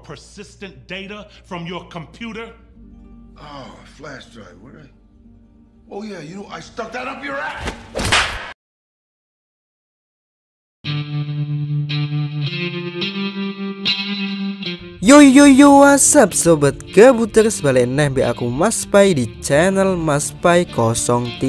persistent data from your computer? Oh, flash drive, where? Oh yeah, you know, I stuck that up your ass. Yo, what's up sobat gabuters, balik be aku Mas Pai di channel Mas Pai 03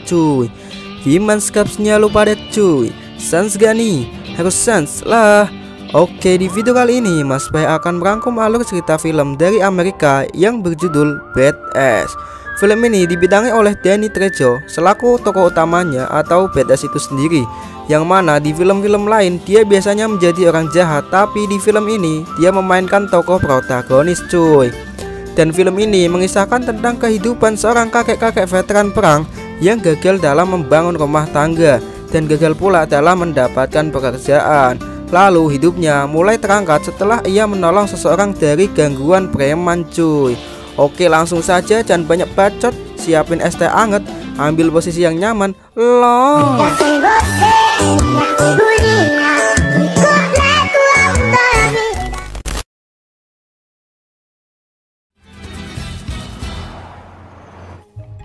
cuy. Gimana skapsnya lu pada cuy? Sans gak nih? Harus sans lah. Oke, di video kali ini Mas Pai akan merangkum alur cerita film dari Amerika yang berjudul Badass. Film ini dibidangi oleh Danny Trejo selaku tokoh utamanya atau Badass itu sendiri, yang mana di film-film lain dia biasanya menjadi orang jahat, tapi di film ini dia memainkan tokoh protagonis cuy. Dan film ini mengisahkan tentang kehidupan seorang kakek-kakek veteran perang yang gagal dalam membangun rumah tangga dan gagal pula dalam mendapatkan pekerjaan. Lalu hidupnya mulai terangkat setelah ia menolong seseorang dari gangguan preman cuy. Oke, langsung saja, jangan banyak bacot, siapin es teh anget, ambil posisi yang nyaman, loh.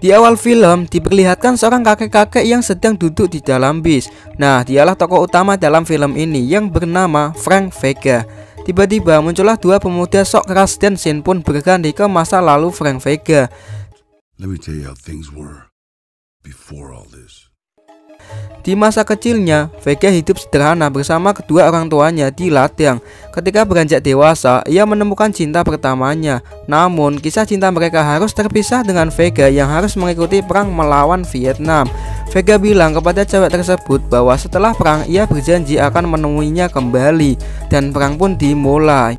Di awal film diperlihatkan seorang kakek-kakek yang sedang duduk di dalam bis. Nah, dialah tokoh utama dalam film ini yang bernama Frank Vega. Tiba-tiba muncullah dua pemuda sok keras dan scene pun berganti ke masa lalu Frank Vega. Let me tell you how things were before all this. Di masa kecilnya, Vega hidup sederhana bersama kedua orang tuanya di ladang. Ketika beranjak dewasa, ia menemukan cinta pertamanya. Namun, kisah cinta mereka harus terpisah dengan Vega yang harus mengikuti perang melawan Vietnam. Vega bilang kepada cewek tersebut bahwa setelah perang ia berjanji akan menemuinya kembali, dan perang pun dimulai.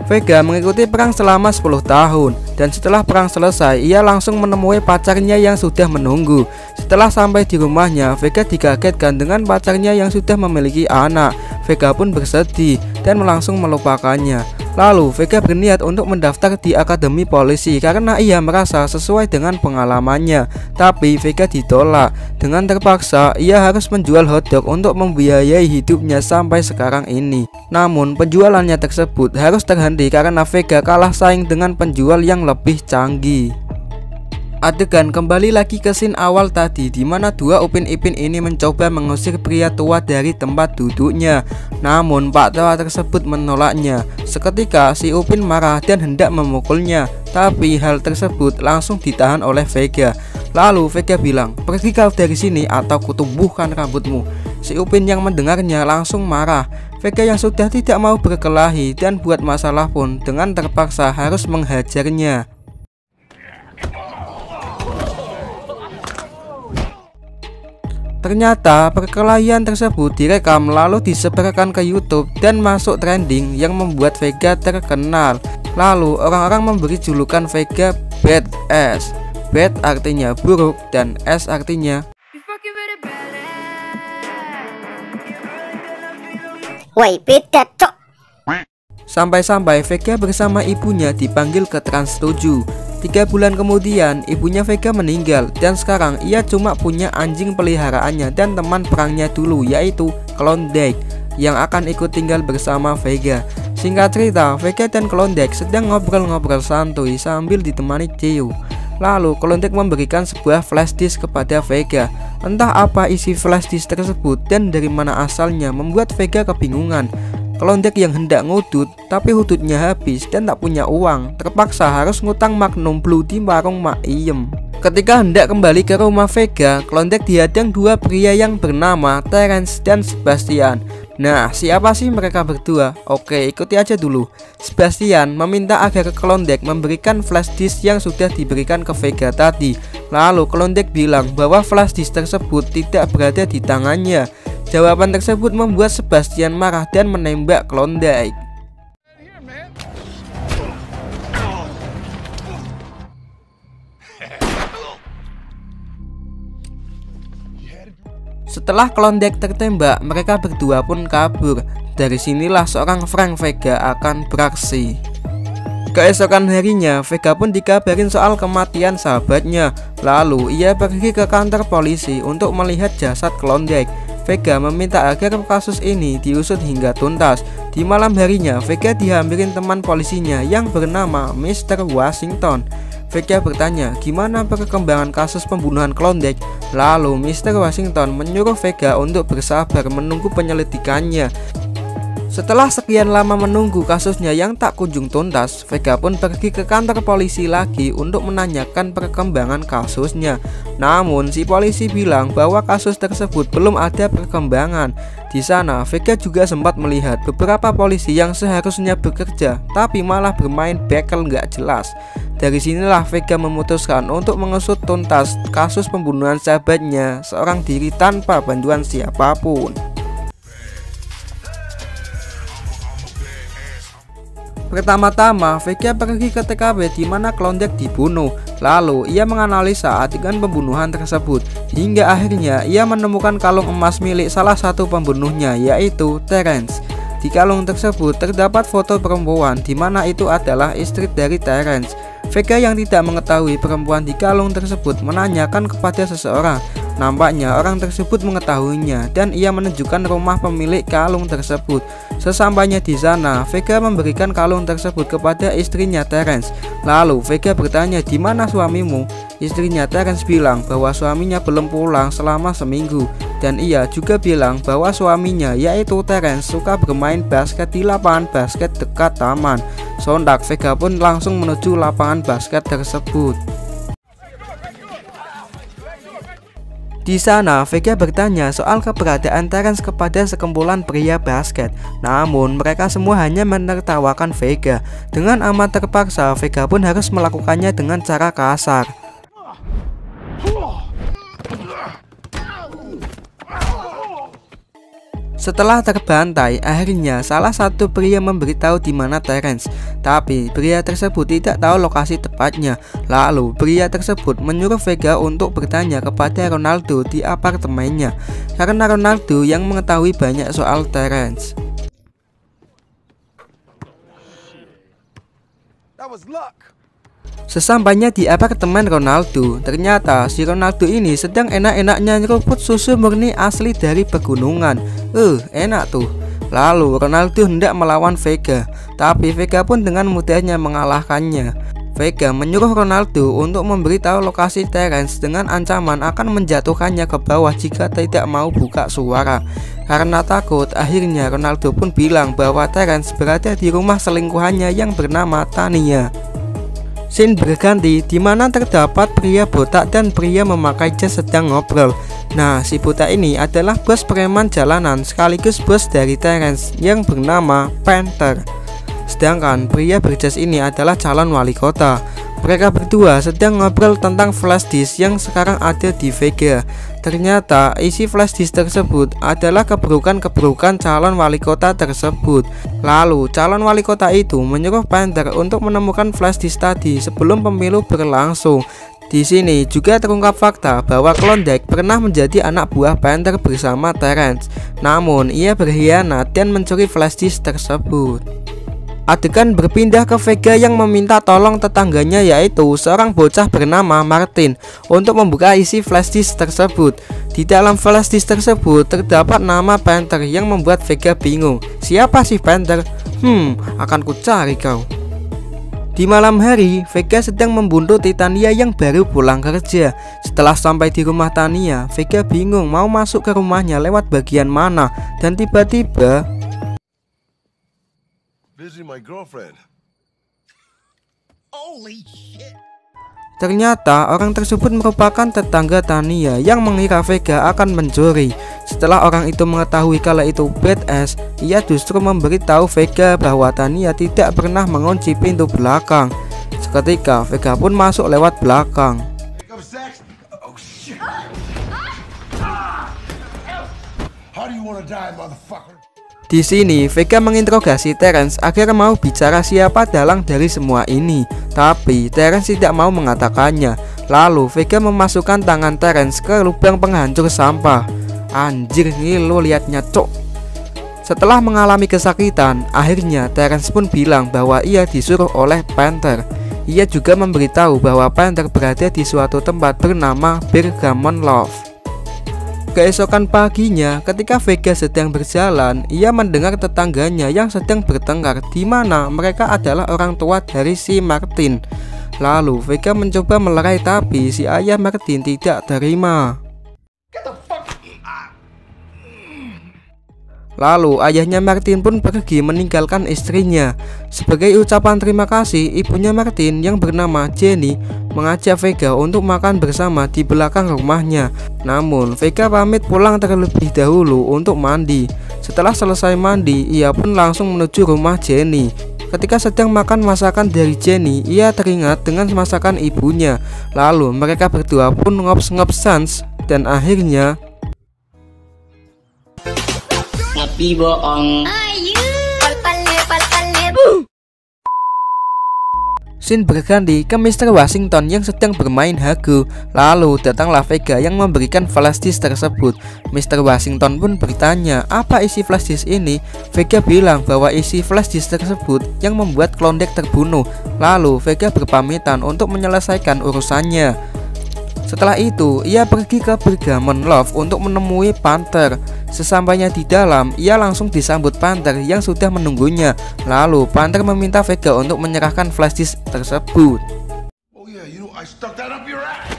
Vega mengikuti perang selama 10 tahun, dan setelah perang selesai ia langsung menemui pacarnya yang sudah menunggu. Setelah sampai di rumahnya, Vega dikagetkan dengan pacarnya yang sudah memiliki anak. Vega pun bersedih dan langsung melupakannya. Lalu Vega berniat untuk mendaftar di akademi polisi karena ia merasa sesuai dengan pengalamannya. Tapi Vega ditolak. Dengan terpaksa ia harus menjual hotdog untuk membiayai hidupnya sampai sekarang ini. Namun penjualannya tersebut harus terhenti karena Vega kalah saing dengan penjual yang lebih canggih. Adegan kembali lagi ke scene awal tadi, di mana dua Upin Ipin ini mencoba mengusir pria tua dari tempat duduknya. Namun Pak tua tersebut menolaknya. Seketika si Upin marah dan hendak memukulnya, tapi hal tersebut langsung ditahan oleh Vega. Lalu Vega bilang, "Pergi kau dari sini atau kutubuhkan rambutmu." Si Upin yang mendengarnya langsung marah. Vega yang sudah tidak mau berkelahi dan buat masalah pun dengan terpaksa harus menghajarnya. Ternyata perkelahian tersebut direkam lalu disebarkan ke YouTube dan masuk trending yang membuat Vega terkenal. Lalu orang-orang memberi julukan Vega Badass. Bad artinya buruk dan S artinya woi beda cok. Sampai-sampai Vega bersama ibunya dipanggil ke Trans 7. 3 bulan kemudian ibunya Vega meninggal dan sekarang ia cuma punya anjing peliharaannya dan teman perangnya dulu, yaitu Klondike yang akan ikut tinggal bersama Vega. Singkat cerita, Vega dan Klondike sedang ngobrol-ngobrol santuy sambil ditemani Theo. Lalu Klondike memberikan sebuah flash disk kepada Vega. Entah apa isi flash disk tersebut dan dari mana asalnya membuat Vega kebingungan. Klondike yang hendak ngudut tapi hudutnya habis dan tak punya uang, terpaksa harus ngutang Magnum Blue di warung Mak Iem. Ketika hendak kembali ke rumah Vega, Klondike dihadang dua pria yang bernama Terence dan Sebastian. Nah, siapa sih mereka berdua? Oke, ikuti aja dulu. Sebastian meminta agar Klondike memberikan flash disk yang sudah diberikan ke Vega tadi. Lalu Klondike bilang bahwa flash disk tersebut tidak berada di tangannya. Jawaban tersebut membuat Sebastian marah dan menembak Klondike. Setelah Klondike tertembak, mereka berdua pun kabur. Dari sinilah seorang Frank Vega akan beraksi. Keesokan harinya, Vega pun dikabarin soal kematian sahabatnya. Lalu ia pergi ke kantor polisi untuk melihat jasad Klondike. Vega meminta agar kasus ini diusut hingga tuntas. Di malam harinya, Vega dihampirin teman polisinya yang bernama Mr. Washington. Vega bertanya gimana perkembangan kasus pembunuhan Klondike. Lalu Mr. Washington menyuruh Vega untuk bersabar menunggu penyelidikannya. Setelah sekian lama menunggu kasusnya yang tak kunjung tuntas, Vega pun pergi ke kantor polisi lagi untuk menanyakan perkembangan kasusnya. Namun si polisi bilang bahwa kasus tersebut belum ada perkembangan. Di sana Vega juga sempat melihat beberapa polisi yang seharusnya bekerja tapi malah bermain bekel nggak jelas. Dari sinilah Vega memutuskan untuk mengusut tuntas kasus pembunuhan sahabatnya seorang diri tanpa bantuan siapapun. Pertama-tama, Vega pergi ke TKP di mana Klondike dibunuh. Lalu, ia menganalisa adegan pembunuhan tersebut. Hingga akhirnya, ia menemukan kalung emas milik salah satu pembunuhnya, yaitu Terence. Di kalung tersebut terdapat foto perempuan, di mana itu adalah istri dari Terence. Vega yang tidak mengetahui perempuan di kalung tersebut menanyakan kepada seseorang. Nampaknya orang tersebut mengetahuinya dan ia menunjukkan rumah pemilik kalung tersebut. Sesampainya di sana, Vega memberikan kalung tersebut kepada istrinya Terence. Lalu Vega bertanya, "Di mana suamimu?" Istrinya Terence bilang bahwa suaminya belum pulang selama seminggu. Dan ia juga bilang bahwa suaminya yaitu Terence suka bermain basket di lapangan basket dekat taman. Sontak Vega pun langsung menuju lapangan basket tersebut. Di sana, Vega bertanya soal keberadaan Terence kepada sekumpulan pria basket. Namun, mereka semua hanya menertawakan Vega. Dengan amat terpaksa, Vega pun harus melakukannya dengan cara kasar. Setelah terbantai, akhirnya salah satu pria memberitahu di mana Terence. Tapi pria tersebut tidak tahu lokasi tepatnya. Lalu pria tersebut menyuruh Vega untuk bertanya kepada Ronaldo di apartemennya, karena Ronaldo yang mengetahui banyak soal Terence. Sesampainya di apartemen Ronaldo, ternyata si Ronaldo ini sedang enak-enaknya nyeruput susu murni asli dari pegunungan. Enak tuh. Lalu Ronaldo hendak melawan Vega, tapi Vega pun dengan mudahnya mengalahkannya. Vega menyuruh Ronaldo untuk memberitahu lokasi Terence dengan ancaman akan menjatuhkannya ke bawah jika tidak mau buka suara. Karena takut, akhirnya Ronaldo pun bilang bahwa Terence berada di rumah selingkuhannya yang bernama Tania. Scene berganti di mana terdapat pria botak dan pria memakai jas sedang ngobrol. Nah, si botak ini adalah bos preman jalanan sekaligus bos dari Terence yang bernama Panther. Sedangkan pria berjas ini adalah calon wali kota. Mereka berdua sedang ngobrol tentang flash disk yang sekarang ada di Vega. Ternyata isi flash disk tersebut adalah keburukan-keburukan calon wali kota tersebut. Lalu calon wali kota itu menyuruh Panther untuk menemukan flash disk tadi sebelum pemilu berlangsung. Di sini juga terungkap fakta bahwa Klondike pernah menjadi anak buah Panther bersama Terence. Namun ia berkhianat dan mencuri flash disk tersebut. Adegan berpindah ke Vega yang meminta tolong tetangganya yaitu seorang bocah bernama Martin untuk membuka isi flash disk tersebut. Di dalam flash disk tersebut terdapat nama Panther yang membuat Vega bingung. Siapa sih Panther? Akan ku cari kau. Di malam hari, Vega sedang membuntuti Tania yang baru pulang kerja. Setelah sampai di rumah Tania, Vega bingung mau masuk ke rumahnya lewat bagian mana. Dan tiba-tiba My girlfriend. Holy shit. ternyata orang tersebut merupakan tetangga Tania yang mengira Vega akan mencuri. Setelah orang itu mengetahui kalau itu badass, ia justru memberitahu Vega bahwa Tania tidak pernah mengunci pintu belakang. Seketika Vega pun masuk lewat belakang. Di sini Vega menginterogasi Terence agar mau bicara siapa dalang dari semua ini, tapi Terence tidak mau mengatakannya. Lalu Vega memasukkan tangan Terence ke lubang penghancur sampah. Anjir, ini lo liatnya cok. Setelah mengalami kesakitan, akhirnya Terence pun bilang bahwa ia disuruh oleh Panther. Ia juga memberitahu bahwa Panther berada di suatu tempat bernama Bergamot Loft. Keesokan paginya, ketika Vega sedang berjalan, ia mendengar tetangganya yang sedang bertengkar, di mana mereka adalah orang tua dari si Martin. Lalu Vega mencoba melerai, tapi si ayah Martin tidak terima. Lalu ayahnya Martin pun pergi meninggalkan istrinya. Sebagai ucapan terima kasih, ibunya Martin yang bernama Jenny mengajak Vega untuk makan bersama di belakang rumahnya. Namun Vega pamit pulang terlebih dahulu untuk mandi. Setelah selesai mandi, ia pun langsung menuju rumah Jenny. Ketika sedang makan masakan dari Jenny, ia teringat dengan masakan ibunya. Lalu mereka berdua pun ngops-ngops sans, dan akhirnya Tapi bohong. scene berganti ke Mr. Washington yang sedang bermain hago. Lalu datanglah Vega yang memberikan flash disk tersebut. Mr. Washington pun bertanya apa isi flash disk ini. Vega bilang bahwa isi flash disk tersebut yang membuat Klondike terbunuh. Lalu Vega berpamitan untuk menyelesaikan urusannya. Setelah itu, ia pergi ke Bergamot Loft untuk menemui Panther. Sesampainya di dalam, ia langsung disambut Panther yang sudah menunggunya. Lalu Panther meminta Vega untuk menyerahkan flash disk tersebut. Oh yeah, you know I stuck that up your ass.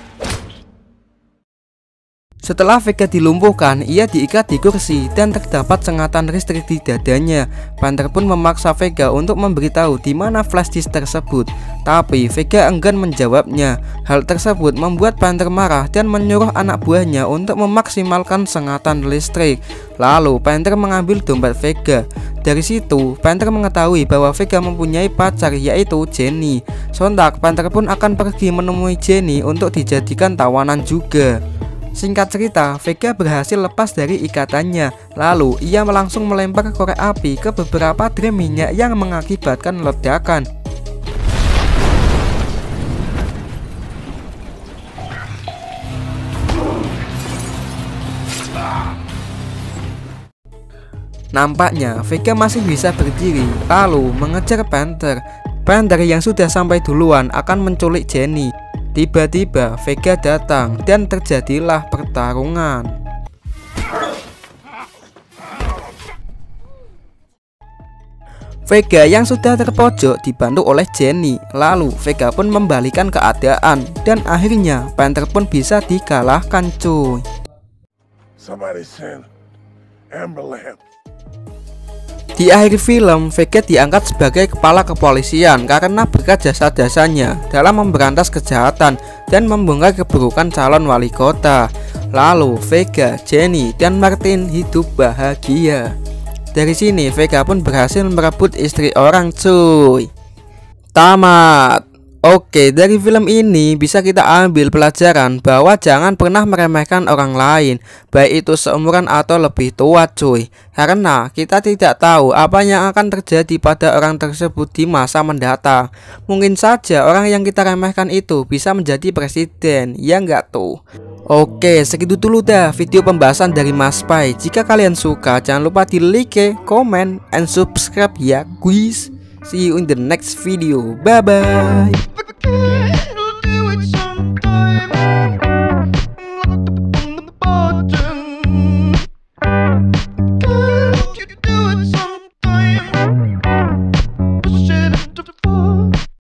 Setelah Vega dilumpuhkan, ia diikat di kursi dan terdapat sengatan listrik di dadanya. Panther pun memaksa Vega untuk memberitahu di mana flash disk tersebut, tapi Vega enggan menjawabnya. Hal tersebut membuat Panther marah dan menyuruh anak buahnya untuk memaksimalkan sengatan listrik. Lalu Panther mengambil dompet Vega. Dari situ, Panther mengetahui bahwa Vega mempunyai pacar, yaitu Jenny. Sontak, Panther pun akan pergi menemui Jenny untuk dijadikan tawanan juga. Singkat cerita, Vega berhasil lepas dari ikatannya. Lalu ia langsung melempar korek api ke beberapa drum minyak yang mengakibatkan ledakan. Nampaknya Vega masih bisa berdiri, lalu mengejar Panther. Panther yang sudah sampai duluan akan menculik Jenny. Tiba-tiba Vega datang dan terjadilah pertarungan. Vega yang sudah terpojok dibantu oleh Jenny. Lalu Vega pun membalikan keadaan dan akhirnya Panther pun bisa dikalahkan cuy. Somebody send ambulance. Di akhir film, Vega diangkat sebagai kepala kepolisian karena berkat jasa-jasanya dalam memberantas kejahatan dan membongkar keburukan calon wali kota. Lalu Vega, Jenny, dan Martin hidup bahagia. Dari sini Vega pun berhasil merebut istri orang cuy. Tamat. Oke, dari film ini bisa kita ambil pelajaran bahwa jangan pernah meremehkan orang lain, baik itu seumuran atau lebih tua cuy. Karena kita tidak tahu apa yang akan terjadi pada orang tersebut di masa mendatang. Mungkin saja orang yang kita remehkan itu bisa menjadi presiden, ya enggak tuh? Oke, segitu dulu dah video pembahasan dari Mas Pai. Jika kalian suka, jangan lupa di like, comment, and subscribe ya guys. See you in the next video. Bye bye.